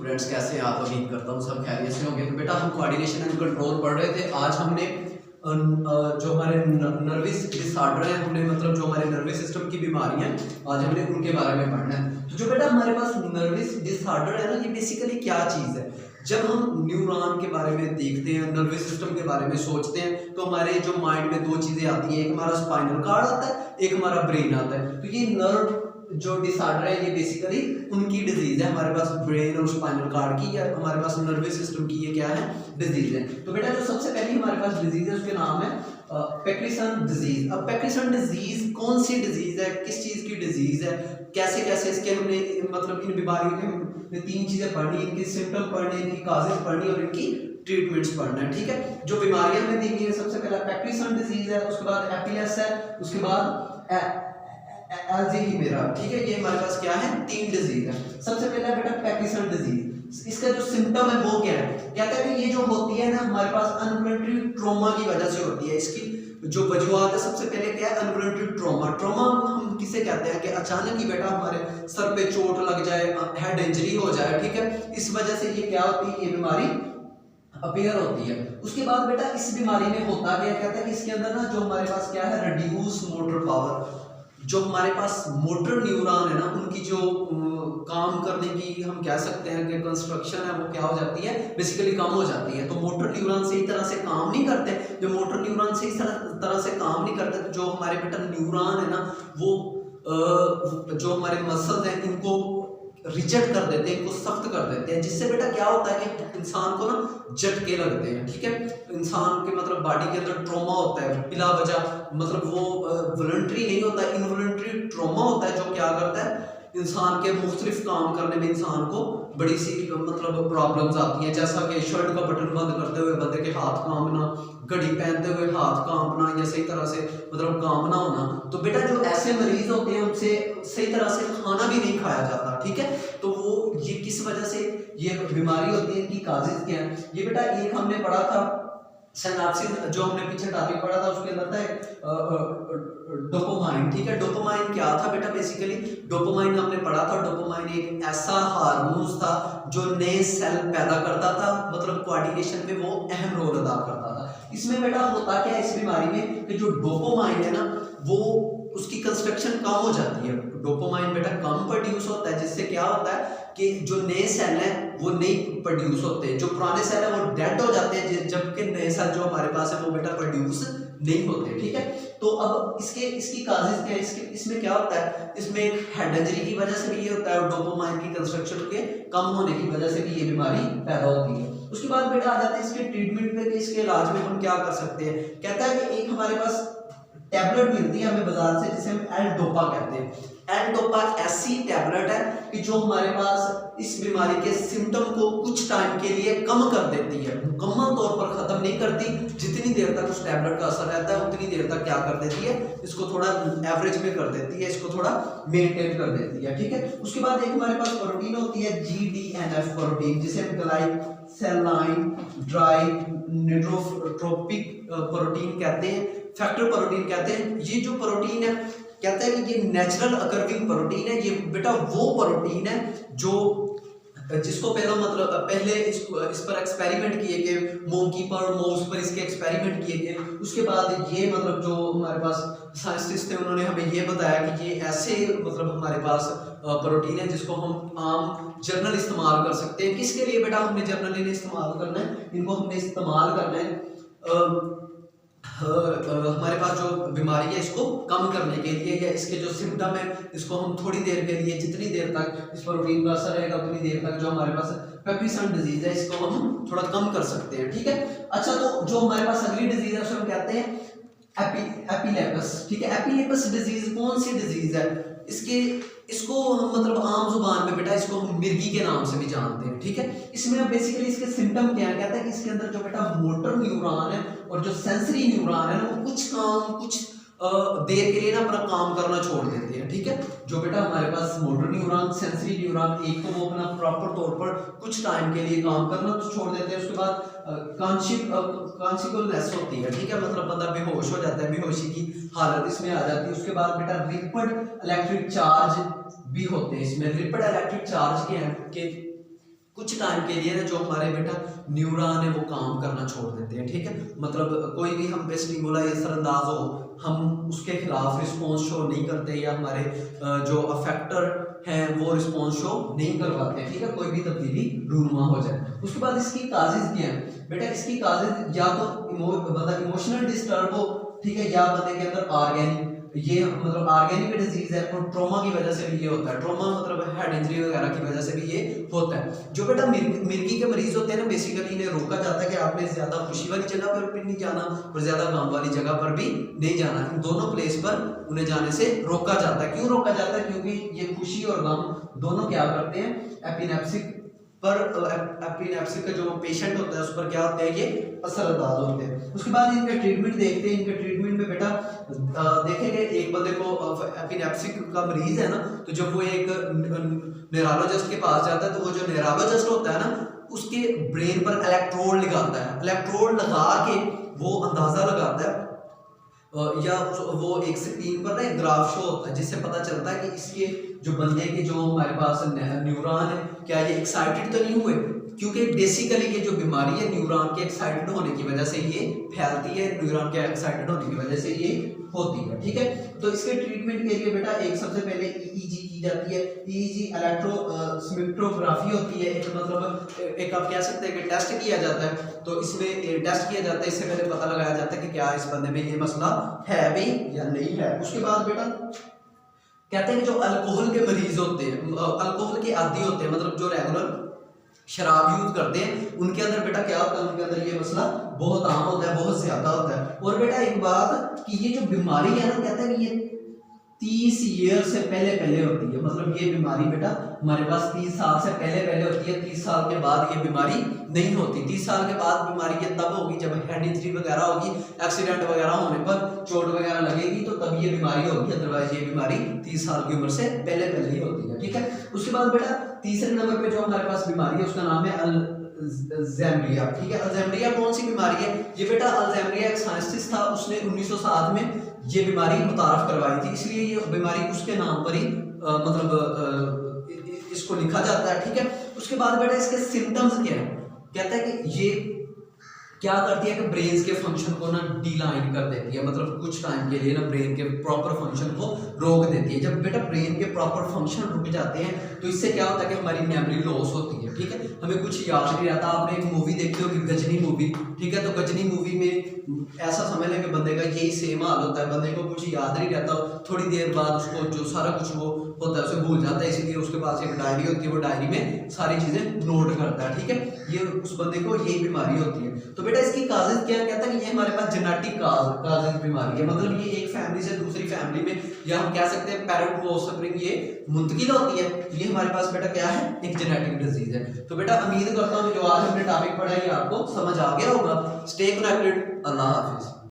Students कैसे हैं आप? उम्मीद करता हूँ सब खैरियत से होंगे। तो बेटा हम कोऑर्डिनेशन एंड कंट्रोल पढ़ रहे थे। आज हमने जो हमारे नर्वस डिसऑर्डर है, हमने मतलब जो हमारे नर्वस सिस्टम की बीमारियां हैं, आज हमने उनके बारे में पढ़ना है। तो जो बेटा हमारे पास नर्वस डिसऑर्डर है ना, ये बेसिकली क्या चीज़ है? जब हम न्यूरॉन के बारे में देखते हैं, नर्वस सिस्टम के बारे में सोचते हैं, तो हमारे जो माइंड में दो चीज़ें आती हैं। एक हमारा स्पाइनल कार्ड आता है, एक हमारा ब्रेन आता है। तो ये नर्व जो डिसऑर्डर है, ये बेसिकली उनकी डिजीज है। हमारे पास ब्रेन और स्पाइनल कार्ड की, या हमारे पास नर्वस सिस्टम की, ये क्या है? डिजीज है। तो बेटा जो सबसे पहली हमारे पास डिजीज है, उसके नाम है पैक्रिसन डिजीज। अब पैक्रिसन डिजीज कौन सी डिजीज है, किस चीज की डिजीज है, कैसे कैसे इसके हमने मतलब इन बीमारियों के हमने तीन चीजें पढ़नी, इनकी सिम्टम पढ़ने, इनकी काजेज पढ़नी और इनकी ट्रीटमेंट्स पढ़ना है। ठीक है, जो बीमारियां हमने देखी है, सबसे पहला पैक्रिसन डिजीज है, उसके बाद एपीएस है, उसके बाद एल्ज़ाइमर। ठीक है, ये हमारे पास क्या है? तीन डिजीज है। सबसे पहला बेटा पैक्रिसन डिजीज। इसका जो सिम्टम है वो क्या है? कहता है कि ये जो होती है ना, हमारे पास अनवॉन्टेड ट्रॉमा की वजह से होती है। इसकी जो वजूहत है, सबसे पहले क्या है? Unwanted trauma. ट्रॉमा हम किसे कहते हैं कि अचानक ही बेटा हमारे सर पे चोट लग जाए, हेड इंजरी हो जाए। ठीक है, इस वजह से ये क्या होती है? ये बीमारी अपेयर होती है। उसके बाद बेटा इस बीमारी में होता क्या? कहता है कि इसके अंदर ना जो हमारे पास क्या है? Reduce motor power. जो हमारे पास मोटर न्यूरॉन है ना, उनकी जो काम करने की हम कह सकते हैं कि कंस्ट्रक्शन है, वो क्या हो जाती है? बेसिकली कम हो जाती है। तो मोटर न्यूरॉन सही तरह से काम नहीं करते। जो मोटर न्यूरॉन सही तरह से काम नहीं करते, तो जो हमारे बेटा न्यूरॉन है ना, वो जो हमारे मसल्स हैं, इनको रिजेक्ट कर देते हैं, इनको सख्त कर देते हैं, जिससे बेटा क्या होता है कि इंसान को ना झटके लगते हैं। ठीक है, इंसान के मतलब बॉडी के अंदर ट्रॉमा होता है बिला वजह, मतलब वो वॉलंटरी नहीं होता, इनवॉलंटरी ट्रॉमा होता है, जो क्या करता है? इंसान के मुख्तलिफ काम करने में इंसान को बड़ी सी मतलब प्रॉब्लम्स आती हैं। जैसा कि शर्ट का बटन बंद करते हुए बंदे के हाथ कांपना, घड़ी पहनते हुए हाथ कांपना, या सही तरह से मतलब काम ना होना। तो बेटा जो ऐसे मरीज होते हैं, उनसे सही तरह से खाना भी नहीं खाया जाता। ठीक है, तो वो ये किस वजह से ये बीमारी होती है, इनकी काजेज क्या है? ये बेटा एक हमने पढ़ा था सिनैप्सिस, जो हमने पीछे टॉपिक पढ़ा था, उसके अंदर था डोपामाइन। ठीक है, डोपामाइन क्या था बेटा? बेसिकली डोपामाइन हमने पढ़ा था। डोपामाइन एक ऐसा हार्मोन था जो नए सेल पैदा करता था, मतलब कोऑर्डिनेशन में वो अहम रोल अदा करता था। इसमें बेटा होता क्या है इस बीमारी में कि जो डोपामाइन है ना, वो उसकी कंस्ट्रक्शन कम हो जाती है। डोपामाइन बेटा कम प्रोड्यूस होता है, जिससे क्या होता है कि जो नए सेल हैं वो नहीं प्रोड्यूस होते, जो पुराने सेल हैं वो डेड हो जाते हैं, जबकि नए सेल जो हमारे पास है वो बेटा प्रोड्यूस नहीं होते। ठीक है, तो अब इसकी काजेज क्या है? इसमें क्या होता है? इसमें हेड इंजरी की वजह से भी ये होता है, और डोपामाइन की कंस्ट्रक्शन के कम होने की वजह से भी ये बीमारी पैदा होती है। उसके बाद बेटा आ जाते हैं इसके ट्रीटमेंट पे कि इसके इलाज में हम क्या कर सकते हैं। कहता है कि एक हमारे पास टैबलेट मिलती है हमें बाजार से, जिसे हम एल डोपा कहते हैं। एल डोपा ऐसी टैबलेट है कि जो हमारे पास इस बीमारी के सिम्टम को कुछ टाइम के लिए कम कर देती है, मुकम्मल तौर पर खत्म नहीं करती। जितनी देर तक उस टैबलेट का असर रहता है, उतनी देर तक क्या कर देती है? इसको थोड़ा एवरेज में कर देती है, इसको थोड़ा मेंटेन कर देती है। ठीक है, उसके बाद एक हमारे पास प्रोटीन होती है GDNF प्रोटीन, जिसे हम ग्लाइकोसेलाइन ड्राई न्यूट्रोट्रोपिक प्रोटीन कहते हैं, फैक्टर प्रोटीन कहते हैं। ये जो प्रोटीन है, कहते हैं कि ये नेचुरल अकर्विंग प्रोटीन है। ये बेटा वो प्रोटीन है जो जिसको पहले इस पर एक्सपेरिमेंट किए गए, मोंकी पर, माउस पर इसके एक्सपेरिमेंट किए गए। उसके बाद ये मतलब जो हमारे पास साइंटिस्ट थे, उन्होंने हमें ये बताया कि ये ऐसे मतलब हमारे पास प्रोटीन है जिसको हम आम जर्नल इस्तेमाल कर सकते हैं। किसके लिए बेटा हमने जर्नली नहीं इस्तेमाल करना है, इनको हमने इस्तेमाल करना है हमारे पास जो बीमारी है इसको कम करने के लिए, या इसके जो सिम्टम है इसको हम थोड़ी देर के लिए, जितनी देर तक इस प्रोटीन का असर रहेगा उतनी देर तक जो हमारे पास पैक्रिसन डिजीज है, इसको हम थोड़ा कम कर सकते हैं। ठीक है, अच्छा, तो जो हमारे पास अगली डिजीज है उसको हम कहते हैं एपिलेपस। ठीक है, एपिलेपस डिजीज कौन सी डिजीज है? इसको हम मतलब आम जुबान में बेटा इसको हम मिर्गी के नाम से भी जानते हैं। ठीक है, इसमें बेसिकली इसके सिम्टम क्या है? कहता है कि इसके अंदर जो बेटा मोटर न्यूरॉन है और जो सेंसरी न्यूरॉन है ना, वो कुछ देर के लिए ना अपना काम करना छोड़ देते हैं। ठीक है, जो बेटा हमारे पास मोटर न्यूरॉन, सेंसरी न्यूरॉन, एक तो वो अपना प्रॉपर तौर पर कुछ टाइम के लिए काम करना तो छोड़ देते हैं। उसके बाद कॉन्शियसनेस होती है। ठीक है, मतलब बंदा बेहोश हो जाता है, बेहोशी की हालत इसमें आ जाती है। उसके बाद बेटा रिपीटेड इलेक्ट्रिक चार्ज भी होते हैं इसमें। रिपीटेड इलेक्ट्रिक चार्ज के कुछ टाइम के लिए ना जो हमारे बेटा न्यूरॉन है वो काम करना छोड़ देते हैं, ठीक है। मतलब कोई भी हम पे स्टिमुलाई असरअंदाज हो, हम उसके खिलाफ रिस्पॉन्स शो नहीं करते, या हमारे जो अफेक्टर हैं वो रिस्पॉन्स शो नहीं करवाते, ठीक है, कोई भी तब्दीली रूनुमा हो जाए। उसके बाद इसकी काजेज क्या है बेटा, इसकी काजेज या तो मतलब इमोशनल डिस्टर्ब हो, ठीक है, या बंदे के अंदर ऑर्गेनिक, ये मतलब ऑर्गेनिक डिजीज है और ट्रॉमा की वजह से भी ये होता है। ट्रॉमा मतलब हेड इंजरी वगैरह की वजह से भी ये होता है। जो बेटा मिर्गी के मरीज होते हैं ना, बेसिकली इन्हें रोका जाता है कि आपने ज्यादा खुशी वाली जगह पर भी नहीं जाना और ज्यादा गम वाली जगह पर भी नहीं जाना, इन दोनों प्लेस पर उन्हें जाने से रोका जाता है। क्यों रोका जाता है? क्योंकि ये खुशी और गम दोनों क्या करते हैं, एपिनेप्सिक पर एपिनेप्सिक का जो पेशेंट होता है उस पर क्या होता है, ये असरअंदाज होते हैं। उसके बाद इनके ट्रीटमेंट देखते हैं। इनके ट्रीटमेंट में बेटा देखेंगे एक बंदे को एपिनेप्सिक का मरीज है ना, तो जब वो एक न्यूरोलॉजिस्ट के पास जाता है तो वो जो न्यूरोलॉजिस्ट होता है ना, उसके ब्रेन पर इलेक्ट्रोड लगाता है। इलेक्ट्रोड लगा के वो अंदाजा लगाता है या वो एक स्क्रीन पर ना एक ग्राफ शो होता है जिससे पता चलता है कि इसके जो बंदे के जो हमारे पास न्यूरॉन है क्या ये एक्साइटेड तो नहीं हुए, क्योंकि बेसिकली ये जो बीमारी है न्यूरॉन के एक्साइटेड होने की वजह से ये फैलती है, न्यूरॉन के एक्साइटेड होने की वजह से ये होती है, ठीक है। तो इसके ट्रीटमेंट के लिए बेटा एक सबसे पहले ईईजी की जाती है। ईईजी इलेक्ट्रोस्पेक्ट्रोग्राफी होती है, एक मतलब एक आप कह सकते हैं कि टेस्ट किया जाता है। तो इसमें टेस्ट किया जाता है, इससे पहले पता लगाया जाता है कि क्या इस बंदे में ये मसला है भी या नहीं है। उसके बाद बेटा कहते हैं कि जो अल्कोहल के मरीज होते हैं, अल्कोहल के आदी होते हैं, मतलब जो रेगुलर शराब यूज करते हैं, उनके अंदर बेटा क्या होता है, उनके अंदर ये मसला बहुत आम होता है, बहुत ज्यादा होता है। और बेटा एक बात कि ये जो बीमारी है ना, कहते हैं कि ये 30 ईयर से पहले होती है। मतलब ये बीमारी बेटा हमारे पास 30 साल से पहले होती है। 30 साल के बाद ये बीमारी नहीं होती। 30 साल के बाद बीमारी ये तब होगी जब हेड इंजरी वगैरह होगी, एक्सीडेंट वगैरह होने पर चोट वगैरह लगेगी तो तब ये बीमारी होगी, अदरवाइज ये बीमारी 30 साल की उम्र से पहले ही होती है, ठीक है। उसके बाद बेटा तीसरे नंबर पे जो हमारे पास बीमारी है उसका नाम है अल्जाइमरिया, ठीक है। अल्जाइमरिया कौन सी बीमारी है? ये बेटा अल्जाइमरिया एक साइंटिस्ट था, उसने 1907 में ये बीमारी मुतारफ करवाई थी, इसलिए ये बीमारी उसके नाम पर ही मतलब इसको लिखा जाता है, ठीक है। उसके बाद बेटा इसके सिम्टम्स क्या है? कहता है कि ये क्या करती है कि ब्रेन के फंक्शन को ना डिलाइन कर देती है, मतलब कुछ टाइम के लिए ना ब्रेन के प्रॉपर फंक्शन को रोक देती है। जब बेटा ब्रेन के प्रॉपर फंक्शन रुक जाते हैं तो इससे क्या होता है कि हमारी मेमोरी लॉस होती है, ठीक है, हमें कुछ याद नहीं रहता। आपने एक मूवी देखी होगी गजनी मूवी, ठीक है, तो गजनी मूवी में ऐसा समझ लें कि बंदे का यही सेम हाल होता है, बंदे को कुछ याद नहीं रहता, थोड़ी देर बाद उसको जो सारा कुछ वो होता है उसे भूल जाता है, इसलिए उसके पास एक डायरी होती है, वो डायरी में सारी चीजें नोट करता है, ठीक है। ये उस बंदे को यही बीमारी होती है। तो बेटा इसकी काजेज क्या कहता है कि ये हमारे पास जेनेटिक काजेज बीमारी है, मतलब ये एक फैमिली से दूसरी फैमिली में, या हम कह सकते हैं पेरेंट टू ऑफस्प्रिंग ये मुंतकिल होती है। ये हमारे पास बेटा क्या है, एक जेनेटिक डिजीज है। तो बेटा उम्मीद करता हूँ जो आज हमने टॉपिक पढ़ा है आपको समझ आ गया होगा। Stay connected. अल्लाह हाफिज।